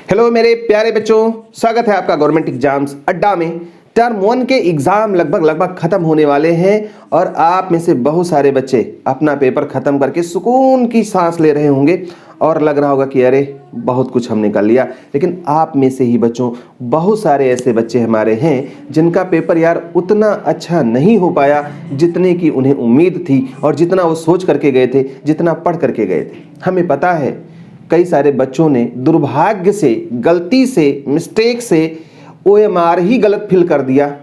Hello मेरे प्यारे बच्चों, स्वागत है आपका गवर्नमेंट एग्जाम्स अड्डा में। टर्म 1 के एग्जाम लगभग खत्म होने वाले हैं और आप में से बहुत सारे बच्चे अपना पेपर खत्म करके सुकून की सांस ले रहे होंगे और लग रहा होगा कि अरे बहुत कुछ हमने कर लिया। लेकिन आप में से ही बच्चों बहुत सारे ऐसे बच्चे हमारे हैं जिनका पेपर यार उतना अच्छा नहीं हो पाया जितने की उन्हें उम्मीद थी और जितना वो सोच करके गए थे, जितना पढ़ करके गए थे। हमें पता है कई सारे बच्चों ने दुर्भाग्य से, गलती से, मिस्टेक से OMR ही गलत फिल कर दिया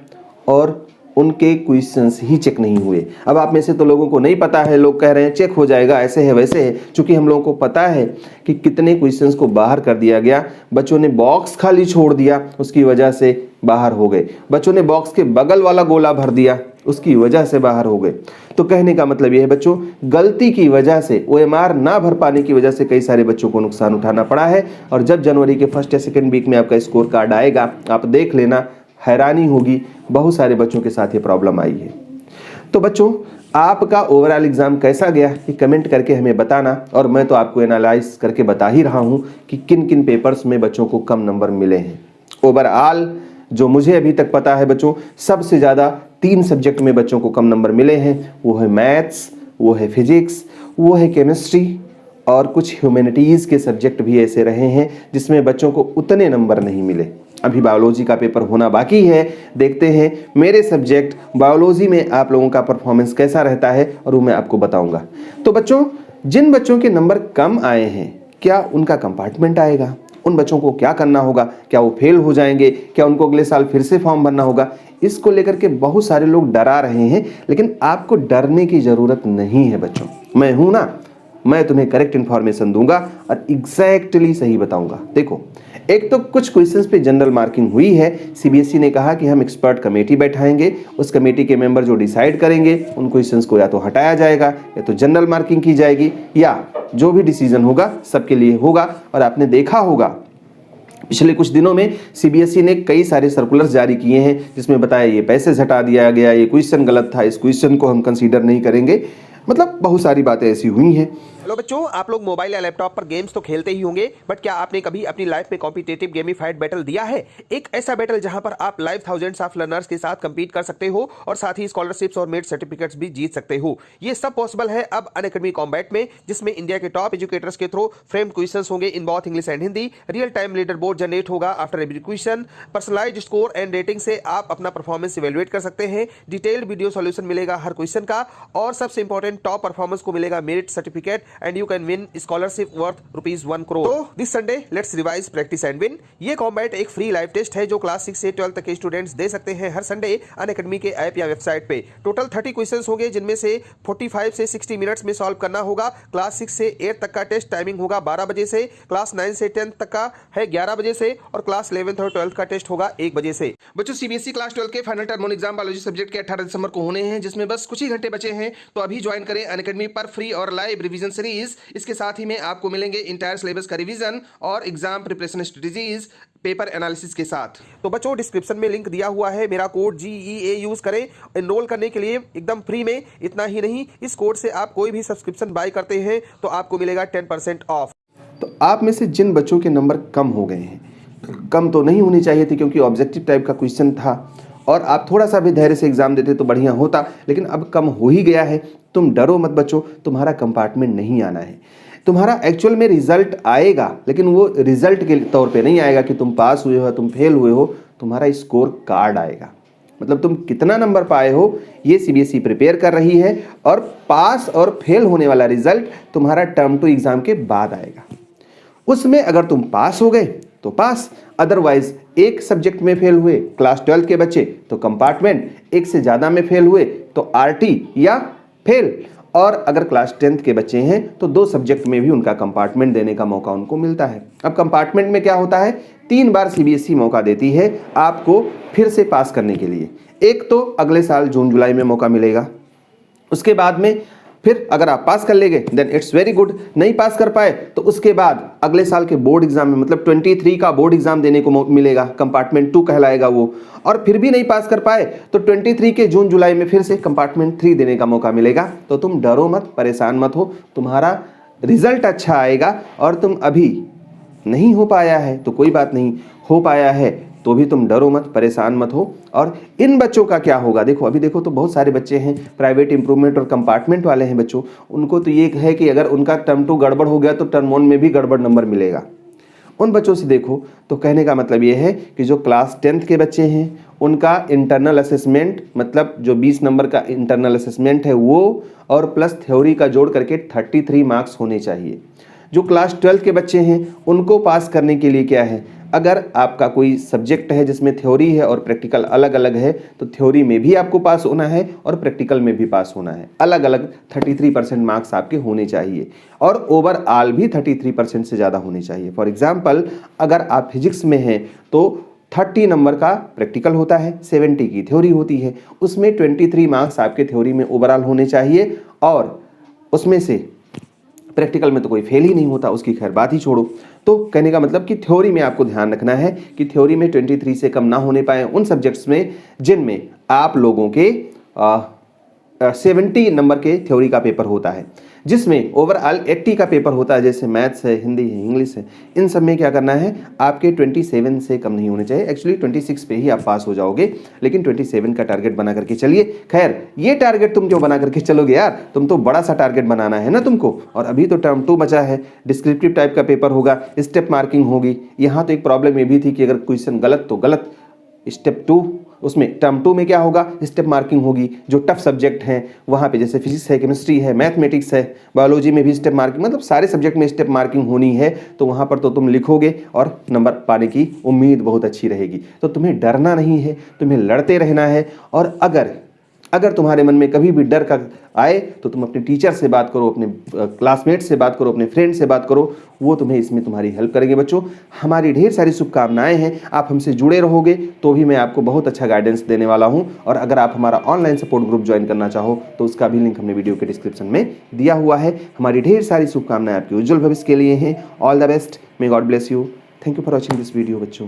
और उनके क्वेश्चंस ही चेक नहीं हुए। अब आप में से तो लोगों को नहीं पता है, लोग कह रहे हैं चेक हो जाएगा, ऐसे है वैसे है। चूंकि हम लोगों को पता है कि कितने क्वेश्चंस को बाहर कर दिया गया, बच्चों ने बॉक्स खाली छोड़ दिया, उसकी वजह से बाहर हो गए। बच्चों ने बॉक्स के बगल वाला गोला भर दिया, उसकी वजह से बाहर हो गए। तो कहने का मतलब यह है बच्चों, गलती की वजह से, OMR ना भर पाने की वजह से कई सारे बच्चों को नुकसान उठाना पड़ा है। और जब जनवरी के फर्स्ट या सेकेंड वीक में आपका स्कोर कार्ड आएगा, आप देख लेना, हैरानी होगी। बहुत सारे बच्चों के साथ ये प्रॉब्लम आई है। तो बच्चों, आपका ओवरऑल एग्जाम कैसा गया ये कमेंट करके हमें बताना। और मैं तो आपको एनालाइज करके बता ही रहा हूँ कि किन किन पेपर्स में बच्चों को कम नंबर मिले हैं। ओवरऑल जो मुझे अभी तक पता है बच्चों, सबसे ज़्यादा 3 सब्जेक्ट में बच्चों को कम नंबर मिले हैं। वो है मैथ्स, वो है फिजिक्स, वो है केमिस्ट्री, और कुछ ह्यूमैनिटीज़ के सब्जेक्ट भी ऐसे रहे हैं जिसमें बच्चों को उतने नंबर नहीं मिले। अभी बायोलॉजी का पेपर होना बाकी है, देखते हैं मेरे सब्जेक्ट बायोलॉजी में आप लोगों का परफॉर्मेंस कैसा रहता है और वो मैं आपको बताऊंगा। तो बच्चों, जिन बच्चों के नंबर कम आए हैं, क्या उनका कंपार्टमेंट आएगा? उन बच्चों को क्या करना होगा? क्या वो फेल हो जाएंगे? क्या उनको अगले साल फिर से फॉर्म भरना होगा? इसको लेकर के बहुत सारे लोग डरा रहे हैं, लेकिन आपको डरने की ज़रूरत नहीं है बच्चों। मैं हूं ना, मैं तुम्हें करेक्ट इन्फॉर्मेशन दूंगा और एग्जैक्टली सही बताऊंगा। देखो, एक तो कुछ क्वेश्चंस पे जनरल मार्किंग हुई है। CBSE ने कहा कि हम एक्सपर्ट कमेटी बैठाएंगे, उस कमेटी के मेंबर जो डिसाइड करेंगे उन क्वेश्चंस को या तो हटाया जाएगा या तो जनरल मार्किंग की जाएगी, या जो भी डिसीजन होगा सबके लिए होगा। और आपने देखा होगा पिछले कुछ दिनों में CBSE ने कई सारे सर्कुलर्स जारी किए हैं जिसमें बताया ये पैसेज हटा दिया गया, ये क्वेश्चन गलत था, इस क्वेश्चन को हम कंसीडर नहीं करेंगे। मतलब बहुत सारी बातें ऐसी हुई हैं। हेलो बच्चों, आप लोग मोबाइल या लैपटॉप पर गेम्स तो खेलते ही होंगे, बट क्या आपने कभी अपनी लाइफ में कॉम्पिटिटिव गेमिफाइड बैटल दिया है? एक ऐसा बैटल जहां पर आप लाइव थाउजेंड्स ऑफ लर्नर्स के साथ कंपीट कर सकते हो और साथ ही स्कॉलरशिप्स और मेरिट सर्टिफिकेट्स भी जीत सकते हो। ये सब पॉसिबल है अब अनअकैडमी कॉम्बैट में, जिसमें इंडिया के टॉप एजुकेटर्स के थ्रू फ्रेम क्वेश्चंस होंगे in both English and Hindi. Real time leader board generate होगा after every question. Personalised score and rating से आप अपना परफॉर्मेंस इवेलुएट कर सकते हैं। डिटेल्ड वीडियो सॉल्यूशन मिलेगा हर क्वेश्चन का, और सबसे इंपॉर्टेंट टॉप परफॉर्मेंस को मिलेगा merit certificate and you can win scholarship worth ₹1 crore. तो this Sunday let's revise, practice and win. ये कॉम्बैट एक फ्री लाइव टेस्ट है जो क्लास 6 से 12 तक के स्टूडेंट्स दे सकते हैं हर संडे अनअकैडमी के ऐप या वेबसाइट पे। टोटल 30 क्वेश्चंस होंगे जिनमें से 45 से 60 मिनट्स में सॉल्व करना होगा। क्लास 6 से 8 तक का टेस्ट टाइमिंग होगा 12 बजे से, क्लास 9 से 10 तक का है 11 बजे से, और क्लास 11 और 12 का टेस्ट होगा 1 बजे से। बच्चों, CBSE क्लास 12 के final term exam biology subject के 18 दिसंबर को होने हैं, जिसमें बस कुछ ही घंटे बचे हैं। तो अभी ज्वाइन करें अनअकैडमी पर फ्री और लाइव रिवीजन सीरीज। इसके साथ ही में आपको मिलेंगे इंटायर सिलेबस का रिवीजन और exam preparation strategies paper analysis के साथ। तो बच्चों, डिस्क्रिप्शन में लिंक दिया हुआ है, मेरा कोड GEA यूज करें एनरोल करने के लिए एकदम फ्री में। इतना ही नहीं, इस कोड से आप कोई भी सब्सक्रिप्शन बाय करते हैं तो आपको मिलेगा 10% ऑफ। तो आप में से जिन बच्चों के नंबर कम हो गए हैं, कम तो नहीं होनी चाहिए थी क्योंकि ऑब्जेक्टिव टाइप का क्वेश्चन था और आप थोड़ा सा भी धैर्य से एग्जाम देते तो बढ़िया होता, लेकिन अब कम हो ही गया है। तुम डरो मत बच्चों, तुम्हारा कंपार्टमेंट नहीं आना है। तुम्हारा एक्चुअल में रिजल्ट आएगा, लेकिन वो रिजल्ट के तौर पे नहीं आएगा कि तुम पास हुए हो, तुम फेल हुए हो। तुम्हारा स्कोर कार्ड आएगा, मतलब तुम कितना नंबर पाए हो ये CBSE प्रिपेयर कर रही है, और पास और फेल होने वाला रिजल्ट तुम्हारा टर्म 2 एग्जाम के बाद आएगा। उसमें अगर तुम पास हो गए तो पास, अदरवाइज एक सब्जेक्ट में फेल हुए क्लास 12 के बच्चे तो कंपार्टमेंट, एक से ज़्यादा में फेल हुए तो RT या फेल, और अगर क्लास 10th के बच्चे हैं तो 2 सब्जेक्ट में भी उनका कंपार्टमेंट देने का मौका उनको मिलता है। अब कंपार्टमेंट में क्या होता है, 3 बार CBSE मौका देती है आपको फिर से पास करने के लिए। एक तो अगले साल जून जुलाई में मौका मिलेगा, उसके बाद में फिर अगर आप पास कर लेंगे देन इट्स वेरी गुड, नहीं पास कर पाए तो उसके बाद अगले साल के बोर्ड एग्जाम में, मतलब 23 का बोर्ड एग्जाम देने को मिलेगा, कंपार्टमेंट 2 कहलाएगा वो। और फिर भी नहीं पास कर पाए तो 23 के जून जुलाई में फिर से कंपार्टमेंट 3 देने का मौका मिलेगा। तो तुम डरो मत, परेशान मत हो, तुम्हारा रिजल्ट अच्छा आएगा और तुम अभी नहीं हो पाया है तो कोई बात नहीं, हो पाया है तो भी तुम डरो मत, परेशान मत हो। और इन बच्चों का क्या होगा, देखो अभी देखो तो बहुत सारे बच्चे हैं प्राइवेट इंप्रूवमेंट और कंपार्टमेंट वाले हैं बच्चों, उनको तो ये है कि अगर उनका टर्म 2 गड़बड़ हो गया तो टर्म 1 में भी गड़बड़ नंबर मिलेगा। उन बच्चों से देखो तो कहने का मतलब ये है कि जो क्लास 10th के बच्चे हैं उनका इंटरनल असेसमेंट, मतलब जो 20 नंबर का इंटरनल असेसमेंट है वो और प्लस थ्योरी का जोड़ करके 33 मार्क्स होने चाहिए। जो क्लास 12 के बच्चे हैं उनको पास करने के लिए क्या है, अगर आपका कोई सब्जेक्ट है जिसमें थ्योरी है और प्रैक्टिकल अलग अलग है तो थ्योरी में भी आपको पास होना है और प्रैक्टिकल में भी पास होना है। अलग अलग 33% मार्क्स आपके होने चाहिए और ओवरऑल भी 33% से ज़्यादा होने चाहिए। फॉर एग्जाम्पल अगर आप फिजिक्स में हैं तो 30 नंबर का प्रैक्टिकल होता है, 70 की थ्योरी होती है, उसमें 23 मार्क्स आपके थ्योरी में ओवरऑल होने चाहिए और उसमें से प्रैक्टिकल में तो कोई फेल ही नहीं होता, उसकी खैर बात ही छोड़ो। तो कहने का मतलब कि थ्योरी में आपको ध्यान रखना है कि थ्योरी में 23 से कम ना होने पाए उन सब्जेक्ट्स में जिनमें आप लोगों के 70 नंबर के थ्योरी का पेपर होता है, जिसमें ओवरऑल 80 का पेपर होता है, जैसे मैथ्स है, हिंदी है, इंग्लिश है। इन सब में क्या करना है, आपके 27 से कम नहीं होने चाहिए। एक्चुअली 26 पे ही आप पास हो जाओगे, लेकिन 27 का टारगेट बना करके चलिए। खैर ये टारगेट तुम क्यों बना करके चलोगे यार, तुम तो बड़ा सा टारगेट बनाना है ना तुमको। और अभी तो टर्म 2 बचा है, डिस्क्रिप्टिव टाइप का पेपर होगा, स्टेप मार्किंग होगी। यहाँ तो एक प्रॉब्लम ये भी थी कि अगर क्वेश्चन गलत तो गलत, स्टेप 2 उसमें टर्म 2 में क्या होगा, स्टेप मार्किंग होगी। जो टफ सब्जेक्ट हैं वहाँ पे जैसे फिजिक्स है, केमिस्ट्री है, मैथमेटिक्स है, बायोलॉजी में भी स्टेप मार्किंग, मतलब सारे सब्जेक्ट में स्टेप मार्किंग होनी है। तो वहाँ पर तो तुम लिखोगे और नंबर पाने की उम्मीद बहुत अच्छी रहेगी। तो तुम्हें डरना नहीं है, तुम्हें लड़ते रहना है। और अगर तुम्हारे मन में कभी भी डर का आए तो तुम अपने टीचर से बात करो, अपने क्लासमेट से बात करो, अपने फ्रेंड से बात करो, वो तुम्हें इसमें तुम्हारी हेल्प करेंगे। बच्चों हमारी ढेर सारी शुभकामनाएं हैं, आप हमसे जुड़े रहोगे तो भी मैं आपको बहुत अच्छा गाइडेंस देने वाला हूं। और अगर आप हमारा ऑनलाइन सपोर्ट ग्रुप ज्वाइन करना चाहो तो उसका भी लिंक हमने वीडियो के डिस्क्रिप्शन में दिया हुआ है। हमारी ढेर सारी शुभकामनाएं आपके उज्जवल भविष्य के लिए हैं। All the best, may God bless you. Thank you for watching this video बच्चों।